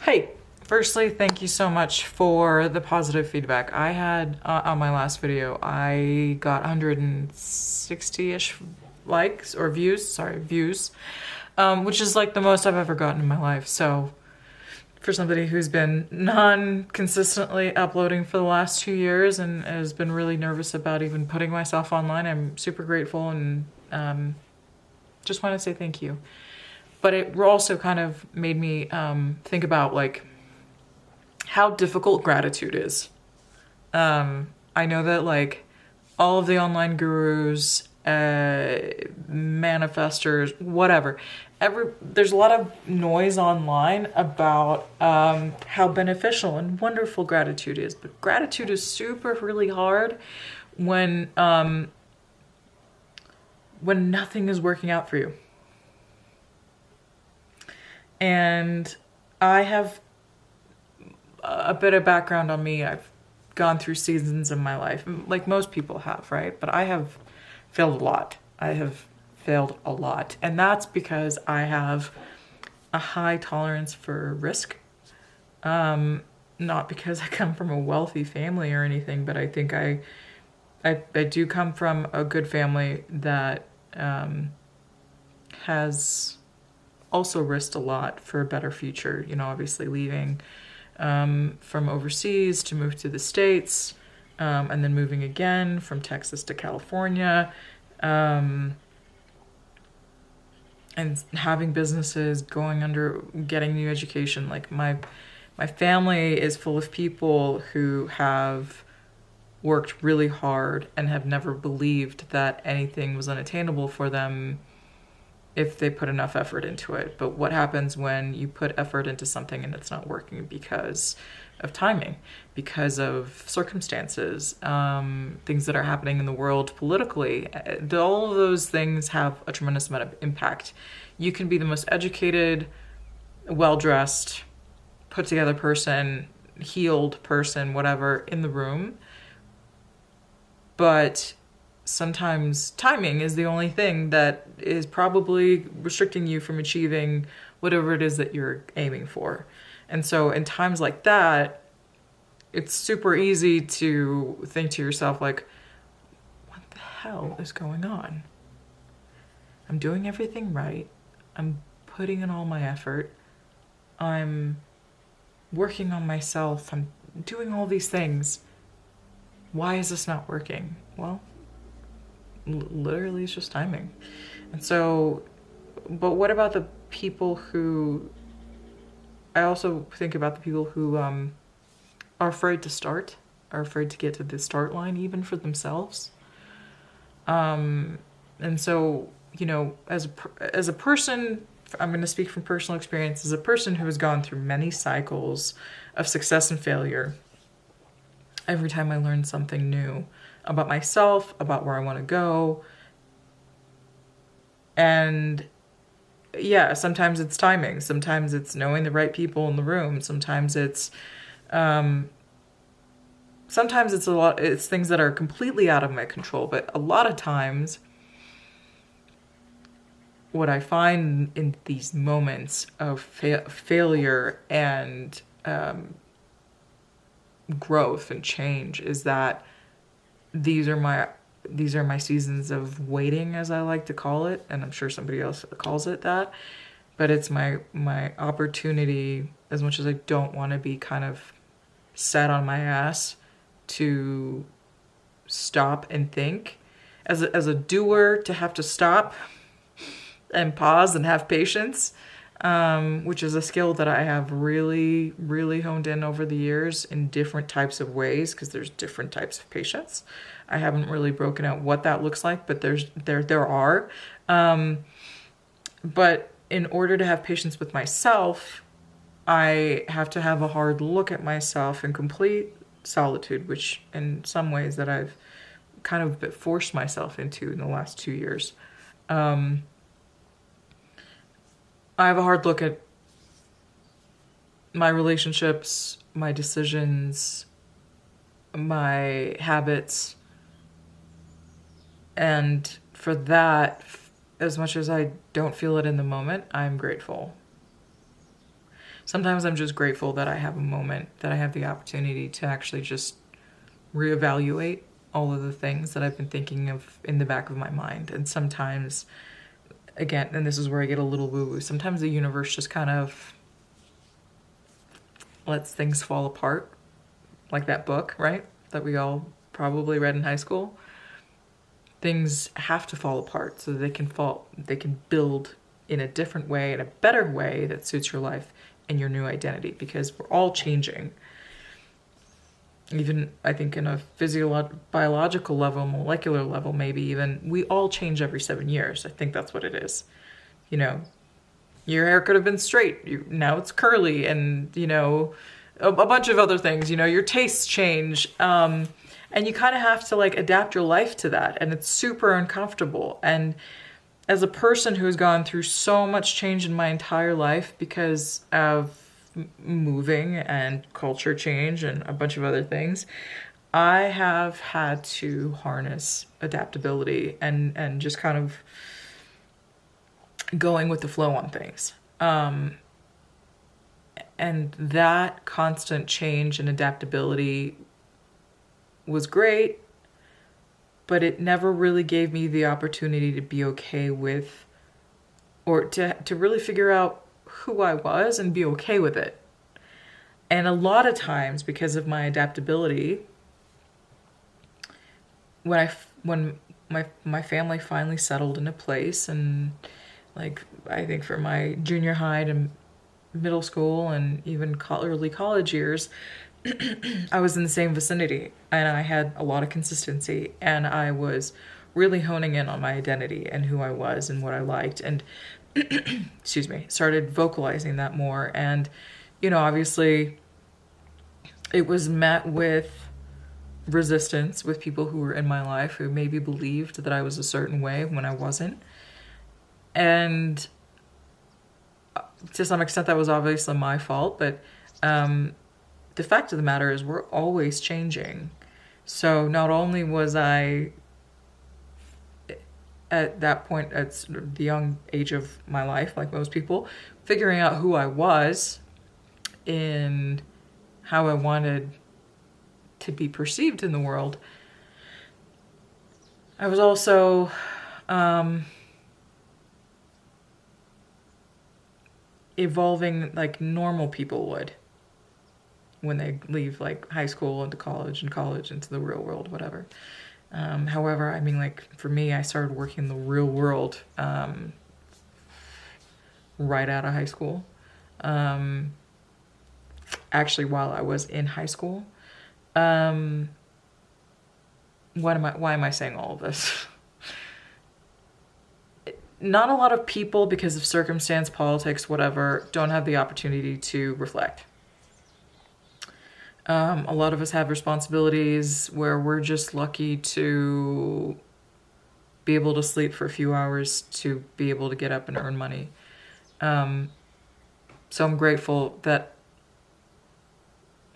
Hey, firstly, thank you so much for the positive feedback. I had on my last video, I got 160-ish likes or views, which is like the most I've ever gotten in my life. So for somebody who's been non-consistently uploading for the last 2 years and has been really nervous about even putting myself online, I'm super grateful and just want to say thank you. But it also kind of made me think about like how difficult gratitude is. I know that like all of the online gurus, manifestors, whatever, there's a lot of noise online about how beneficial and wonderful gratitude is. But gratitude is super really hard when nothing is working out for you. And I have a bit of background on me. I've gone through seasons in my life, like most people have, right? But I have failed a lot. I have failed a lot. And that's because I have a high tolerance for risk. Not because I come from a wealthy family or anything, but I think I do come from a good family that has also risked a lot for a better future. You know, obviously leaving from overseas to move to the States, and then moving again from Texas to California, and having businesses, going under, getting new education. Like my family is full of people who have worked really hard and have never believed that anything was unattainable for them if they put enough effort into it. But what happens when you put effort into something and it's not working because of timing, because of circumstances, things that are happening in the world politically? All of those things have a tremendous amount of impact. You can be the most educated, well-dressed, put-together person, healed person, whatever, in the room, but sometimes timing is the only thing that is probably restricting you from achieving whatever it is that you're aiming for. And so in times like that, it's super easy to think to yourself like, what the hell is going on? I'm doing everything right. I'm putting in all my effort. I'm working on myself. I'm doing all these things. Why is this not working? Well, literally it's just timing. And so, but what about the people who, I also think about the people who are afraid to start, are afraid to get to the start line even for themselves. And so, you know, as a person, I'm going to speak from personal experience, as a person who has gone through many cycles of success and failure. Every time I learn something new about myself, about where I want to go. And yeah, sometimes it's timing. Sometimes it's knowing the right people in the room. Sometimes it's it's things that are completely out of my control. But a lot of times what I find in these moments of failure and growth and change is that these are my seasons of waiting, as I like to call it, and I'm sure somebody else calls it that. But it's my opportunity, as much as I don't want to be kind of sat on my ass, to stop and think. As a doer, to have to stop and pause and have patience, which is a skill that I have really, really honed in over the years in different types of ways, because there's different types of patience. I haven't really broken out what that looks like, but there are. But in order to have patience with myself, I have to have a hard look at myself in complete solitude, which in some ways that I've kind of forced myself into in the last 2 years. I have a hard look at my relationships, my decisions, my habits. And for that, as much as I don't feel it in the moment, I'm grateful. Sometimes I'm just grateful that I have a moment, that I have the opportunity to actually just reevaluate all of the things that I've been thinking of in the back of my mind. And sometimes, again, and this is where I get a little woo-woo, sometimes the universe just kind of lets things fall apart, like that book, right? That we all probably read in high school. Things have to fall apart so that they can build in a different way, in a better way that suits your life and your new identity, because we're all changing. Even, I think, in a biological level, molecular level, maybe even, we all change every 7 years. I think that's what it is. You know, your hair could have been straight. Now it's curly, and, you know, a bunch of other things. You know, your tastes change. And you kind of have to, like, adapt your life to that. And it's super uncomfortable. And as a person who has gone through so much change in my entire life because of moving and culture change and a bunch of other things, I have had to harness adaptability and just kind of going with the flow on things. And that constant change and adaptability was great, but it never really gave me the opportunity to be okay with, or to really figure out who I was and be okay with it. And a lot of times, because of my adaptability, when my family finally settled in a place, and, like, I think for my junior high and middle school and even early college years, I was in the same vicinity, and I had a lot of consistency, and I was really honing in on my identity and who I was and what I liked, and excuse me, started vocalizing that more. And, you know, obviously it was met with resistance with people who were in my life who maybe believed that I was a certain way when I wasn't. And to some extent that was obviously my fault, but the fact of the matter is we're always changing. So not only was I, at that point, at the young age of my life, like most people, figuring out who I was and how I wanted to be perceived in the world, I was also evolving like normal people would when they leave, like, high school into college, and college into the real world, whatever. However, I mean, like, for me, I started working in the real world right out of high school. Actually, while I was in high school. Why am I saying all of this? Not a lot of people, because of circumstance, politics, whatever, don't have the opportunity to reflect. A lot of us have responsibilities where we're just lucky to be able to sleep for a few hours to be able to get up and earn money. So I'm grateful that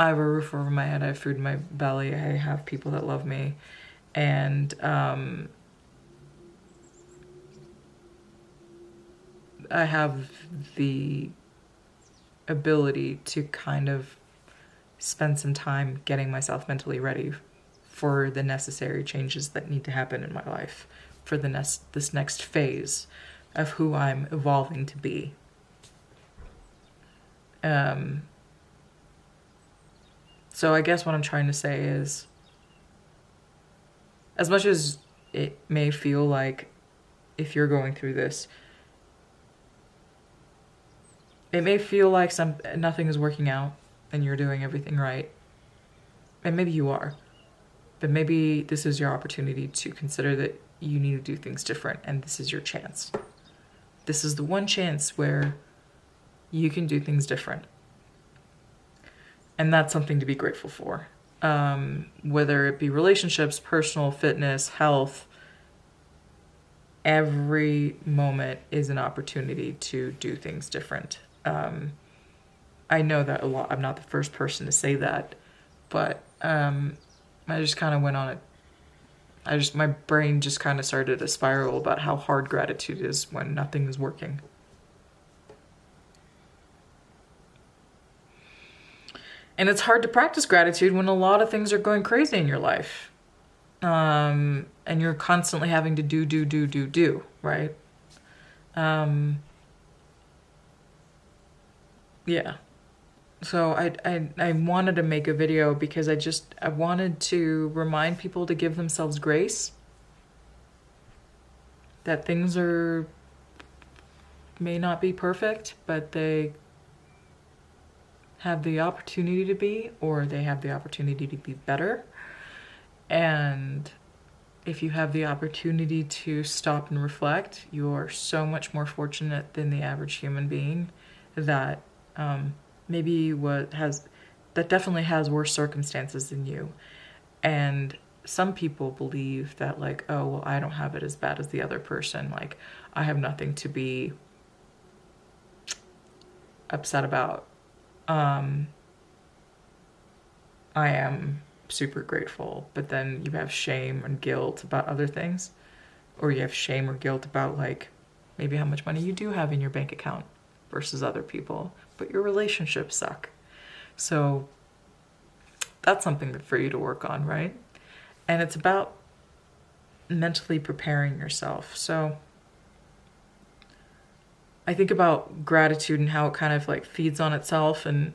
I have a roof over my head, I have food in my belly, I have people that love me, and I have the ability to kind of spend some time getting myself mentally ready for the necessary changes that need to happen in my life for this next phase of who I'm evolving to be. So I guess what I'm trying to say is, as much as it may feel like, if you're going through this, it may feel like nothing is working out and you're doing everything right. And maybe you are. But maybe this is your opportunity to consider that you need to do things different, and this is your chance. This is the one chance where you can do things different. And that's something to be grateful for. Whether it be relationships, personal, fitness, health, every moment is an opportunity to do things different. I know that a lot. I'm not the first person to say that, but I just kind of went on it. My brain just kind of started a spiral about how hard gratitude is when nothing is working. And it's hard to practice gratitude when a lot of things are going crazy in your life. And you're constantly having to do, right? Yeah. So I wanted to make a video because I wanted to remind people to give themselves grace. That things may not be perfect, but they have the opportunity to be, or they have the opportunity to be better. And if you have the opportunity to stop and reflect, you're so much more fortunate than the average human being that that definitely has worse circumstances than you. And some people believe that, like, oh, well, I don't have it as bad as the other person. Like, I have nothing to be upset about. I am super grateful, but then you have shame and guilt about other things, or you have shame or guilt about, like, maybe how much money you do have in your bank account versus other people, but your relationships suck. So that's something for you to work on, right? And it's about mentally preparing yourself. So I think about gratitude and how it kind of like feeds on itself, and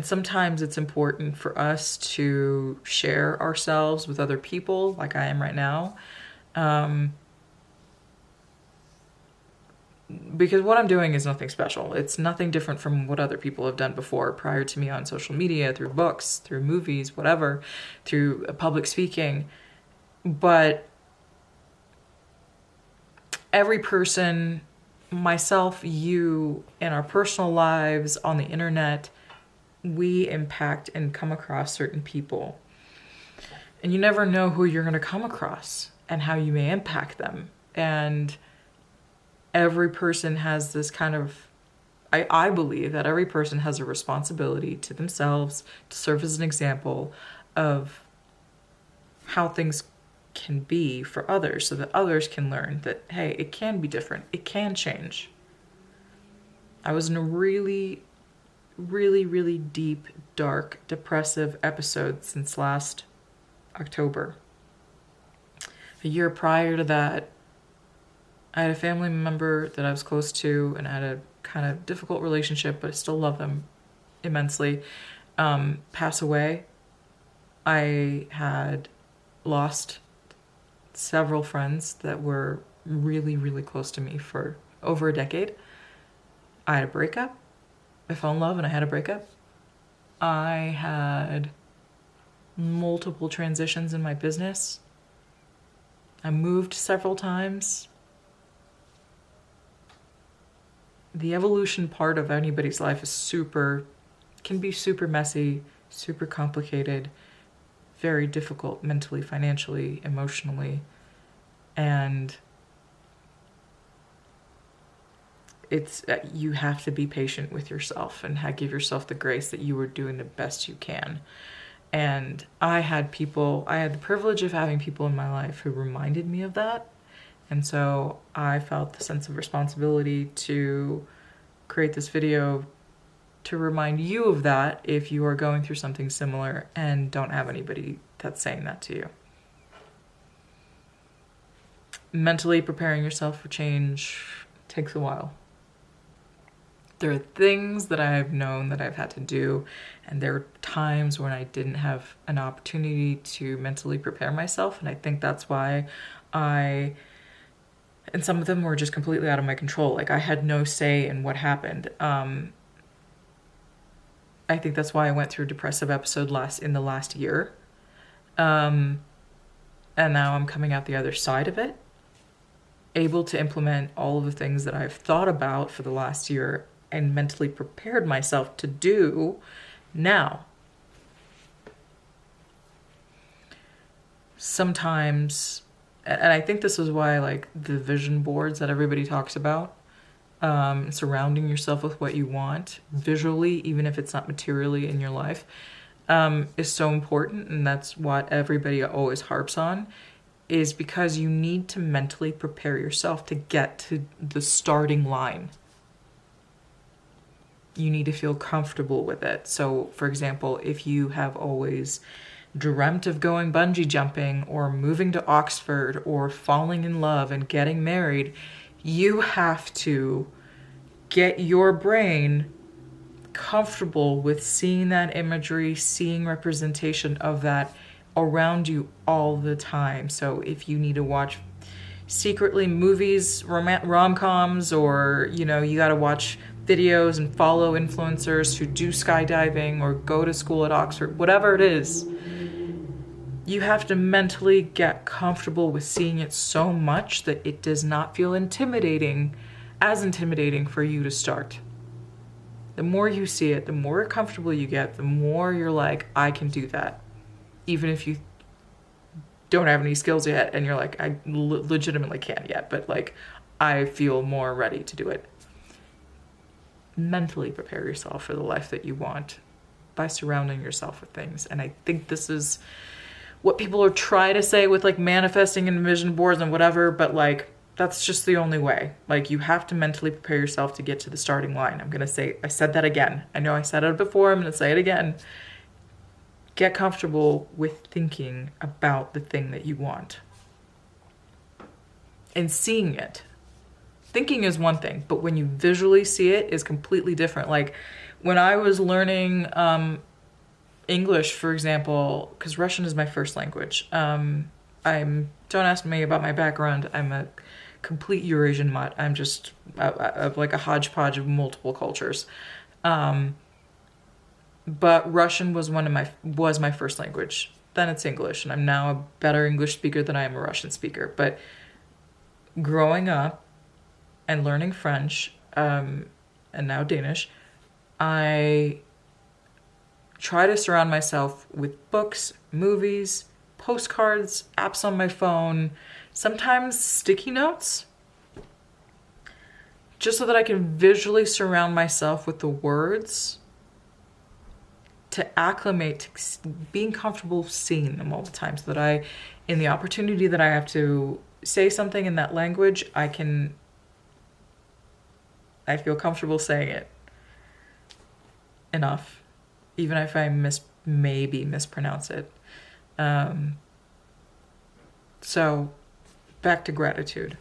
sometimes it's important for us to share ourselves with other people, like I am right now. Because what I'm doing is nothing special. It's nothing different from what other people have done before prior to me on social media, through books, through movies, whatever, through public speaking. But every person, myself, you, in our personal lives, on the internet, we impact and come across certain people. And you never know who you're going to come across and how you may impact them. And every person has this kind of, I believe that every person has a responsibility to themselves to serve as an example of how things can be for others, so that others can learn that, hey, it can be different. It can change. I was in a really, really, really deep, dark, depressive episode since last October. A year prior to that, I had a family member that I was close to, and I had a kind of difficult relationship, but I still love them immensely, pass away. I had lost several friends that were really, really close to me for over a decade. I had a breakup. I fell in love and I had a breakup. I had multiple transitions in my business. I moved several times. The evolution part of anybody's life can be super messy, super complicated, very difficult mentally, financially, emotionally. And you have to be patient with yourself and give yourself the grace that you are doing the best you can. And I had the privilege of having people in my life who reminded me of that. And so I felt the sense of responsibility to create this video to remind you of that if you are going through something similar and don't have anybody that's saying that to you. Mentally preparing yourself for change takes a while. There are things that I have known that I've had to do, and there are times when I didn't have an opportunity to mentally prepare myself, and I think that's why and some of them were just completely out of my control. Like, I had no say in what happened. I think that's why I went through a depressive episode in the last year. And now I'm coming out the other side of it, able to implement all of the things that I've thought about for the last year and mentally prepared myself to do now. Sometimes, and I think this is why, like, the vision boards that everybody talks about, surrounding yourself with what you want visually, even if it's not materially in your life, is so important. And that's what everybody always harps on, is because you need to mentally prepare yourself to get to the starting line. You need to feel comfortable with it. So, for example, if you have always dreamt of going bungee jumping or moving to Oxford or falling in love and getting married, you have to get your brain comfortable with seeing that imagery, seeing representation of that around you all the time. So if you need to watch secretly movies, rom-coms, or you got to watch videos and follow influencers who do skydiving or go to school at Oxford, whatever it is, you have to mentally get comfortable with seeing it so much that it does not feel as intimidating for you to start. The more you see it, the more comfortable you get, the more you're like, I can do that. Even if you don't have any skills yet and you're like, I legitimately can't yet, but like, I feel more ready to do it. Mentally prepare yourself for the life that you want by surrounding yourself with things. And I think this is what people are trying to say with like manifesting and vision boards and whatever, but like, that's just the only way. Like, you have to mentally prepare yourself to get to the starting line. I said that again. I know I said it before, I'm going to say it again. Get comfortable with thinking about the thing that you want and seeing it. Thinking is one thing, but when you visually see it is completely different. Like when I was learning English, for example, because Russian is my first language. Don't ask me about my background. I'm a complete Eurasian mutt. I'm just like a hodgepodge of multiple cultures. But Russian was my first language. Then it's English, and I'm now a better English speaker than I am a Russian speaker. But growing up and learning French, and now Danish, I try to surround myself with books, movies, postcards, apps on my phone, sometimes sticky notes, just so that I can visually surround myself with the words to acclimate to being comfortable seeing them all the time, so that in the opportunity that I have to say something in that language, I feel comfortable saying it enough, even if I maybe mispronounce it. So back to gratitude.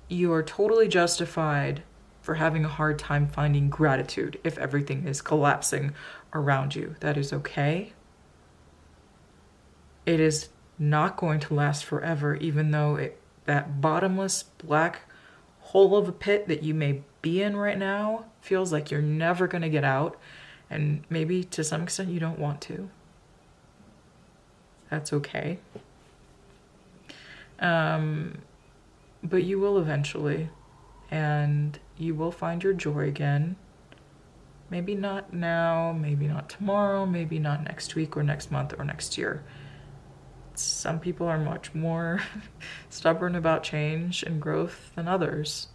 You are totally justified for having a hard time finding gratitude if everything is collapsing around you. That is okay. It is not going to last forever, even though that bottomless black hole of a pit that you may be in right now feels like you're never going to get out, and maybe to some extent you don't want to. That's okay. But you will eventually, and you will find your joy again. Maybe not now, maybe not tomorrow, maybe not next week or next month or next year. Some people are much more stubborn about change and growth than others.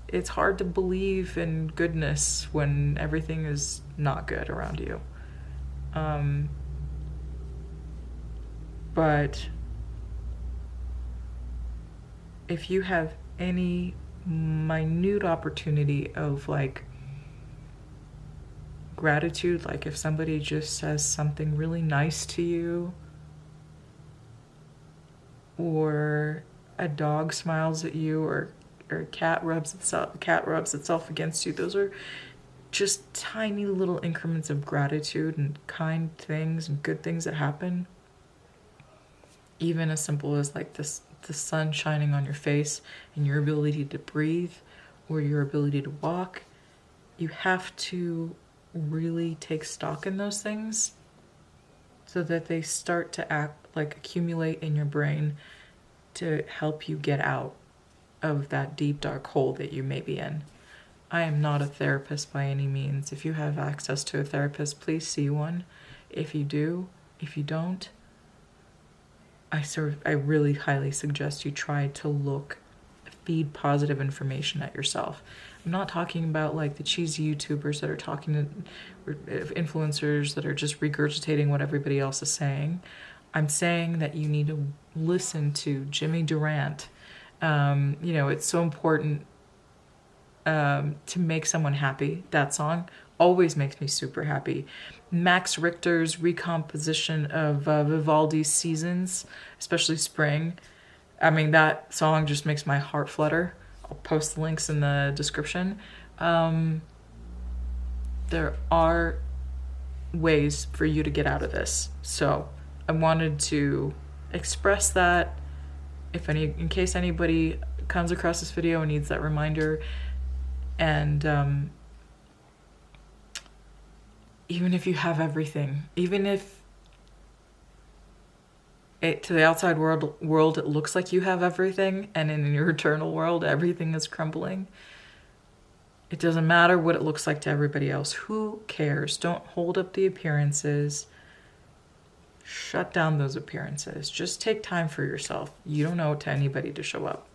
It's hard to believe in goodness when everything is not good around you. But if you have any minute opportunity of like gratitude, like if somebody just says something really nice to you, or a dog smiles at you, or a cat rubs itself against you, those are just tiny little increments of gratitude and kind things and good things that happen. Even as simple as like the sun shining on your face and your ability to breathe or your ability to walk. You have to really take stock in those things so that they start to accumulate in your brain to help you get out of that deep dark hole that you may be in. I am not a therapist by any means. If you have access to a therapist, please see one. If you do, if you don't, I really highly suggest you try to feed positive information at yourself. I'm not talking about like the cheesy YouTubers that are talking to influencers that are just regurgitating what everybody else is saying. I'm saying that you need to listen to Jimmy Durant You know, it's so important to make someone happy. That song always makes me super happy. Max Richter's recomposition of Vivaldi's Seasons, especially Spring. I mean, that song just makes my heart flutter. I'll post the links in the description. There are ways for you to get out of this. So I wanted to express that in case anybody comes across this video and needs that reminder. And even if you have everything, even if to the outside world it looks like you have everything, and in your eternal world everything is crumbling, it doesn't matter what it looks like to everybody else. Who cares? Don't hold up the appearances. Shut down those appearances. Just take time for yourself. You don't owe it to anybody to show up.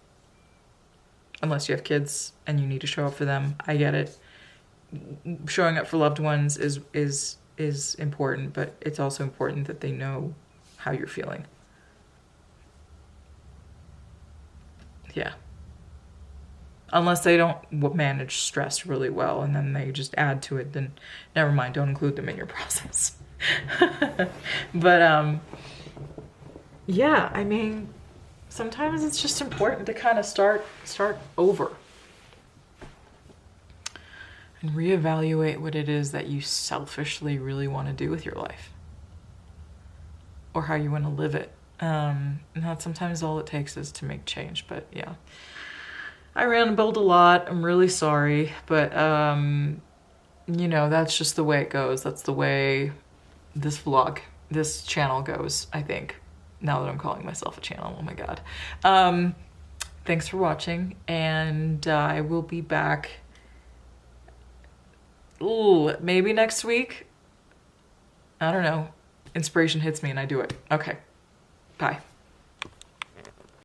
Unless you have kids and you need to show up for them. I get it. Showing up for loved ones is important, but it's also important that they know how you're feeling. Yeah. Unless they don't manage stress really well and then they just add to it, then never mind, don't include them in your process. But yeah, I mean, sometimes it's just important to kind of start over and reevaluate what it is that you selfishly really want to do with your life, or how you want to live it. And that's sometimes all it takes is to make change. But yeah, I rambled a lot. I'm really sorry, but you know, that's just the way it goes. That's the way this channel goes, I think. Now that I'm calling myself a channel, oh my god. Thanks for watching, and I will be back maybe next week. I don't know. Inspiration hits me and I do it. Okay. Bye.